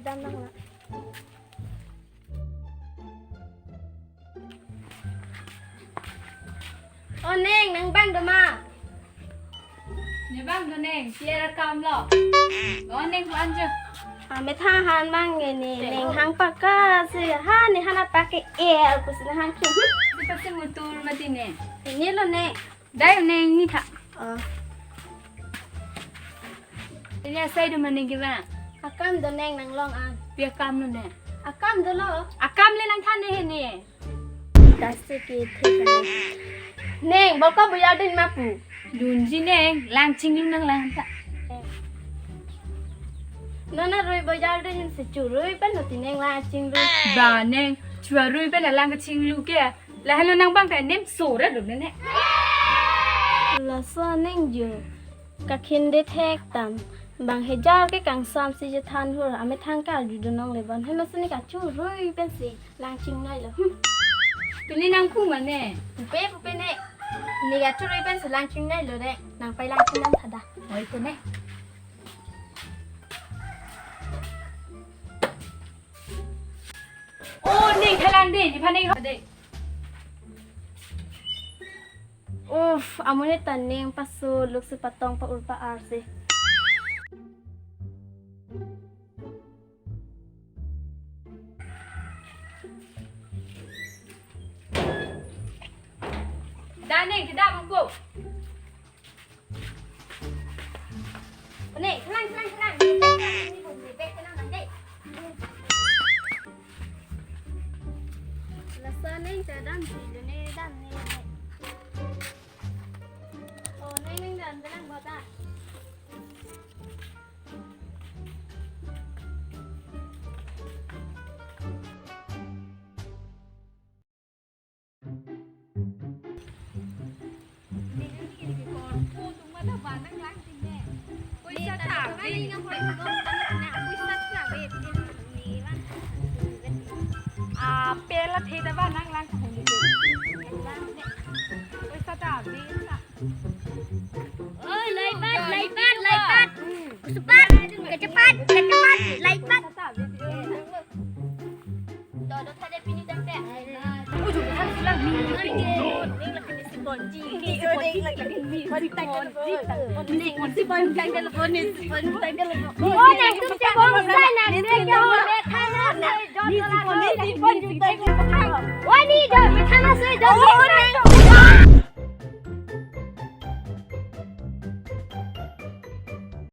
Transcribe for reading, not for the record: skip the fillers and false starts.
ดำนั่งละโอ้เน่งนังบ้างเดมา Ni bang tu neng, siapa rekam lo? Oh neng lanjut. ไม่ท่าหานบ้างไงนี่เน่งหางปากกาสิฮานี่ฮานาปากเอลกูสินะหางคิ้ว Seperti mutul mati neng. นี่ละเน่ง Dah neng ni tak. เออ Ini saya dah mana gimana? อากัมเดเน่งนังลองอ่าน Biar kamu lu neng. อากัมเดโล Akam le nang than ni ni. ดัสกีเทกันเน่งบอกก็บุยาดินมาปู Dunji neng, lancing lu nang lang tak. นั่นน่ะรวยบุยาดินสิจูรวยเป็นหนูตีเน่งลาจริงรวย Ba neng, cua rui pe la lang ke ching lu ke. Lah lu nang bang kai nem so dah lu neng. ละส่วนเน่งอยู่กับคินได้แทกตามบางเฮจ้าก็กังซ้ำสิจะทันหัวเราไม่ทางการอยู่ดน้องเลยบอลให้เราสนิทกับจูรวยเป็นสิลางจริงได้เหรอ Tu ni nang ku mana? เป๊ะปุ๊บเน่นี่กับจูรวยเป็นสิลางจริงได้เหรอเด็กนางไปลางจริงนั่นทัดดา Oh itu neng. Oh neng thalang deh, di mana kau deh? โอ้ฟอามุนิตันเน่งปัสสูลูกสิปะตองปะอุลปะอาร์สิ Dah neng, kita mangku. เน่ขลังนี่ผมสิเป๊ะขนาดนั้นเด้ละส่วนเน่งจะดันสิเดี๋ยวนี้ดันนี่โอ้เน่งดันไปนั่งบ่ได้ Pela theda ba nang lang ka hindi ko. Oi sa ta di sa. เอ้ยไล่ปัดสุปัดกระจะปัดไล่ปัด Ta di di. โดดถ้าได้ปีนี้ตั้งแต่ Ui ju ta lang ni. นี่ละเป็นสิบอนจีนี่สิบอนจีละเป็นมีคนแต่งกันนี่สิบอนแต่งกันแล้วนี่สิบอนแต่งกันแล้วโอ้ยตุ้มจะบอกใส่นะนี่จะโหดท่านั้นนี่สิบอนอยู่แต่งกันโอ้ยนี่เดินไปท่านั้นสิเดิน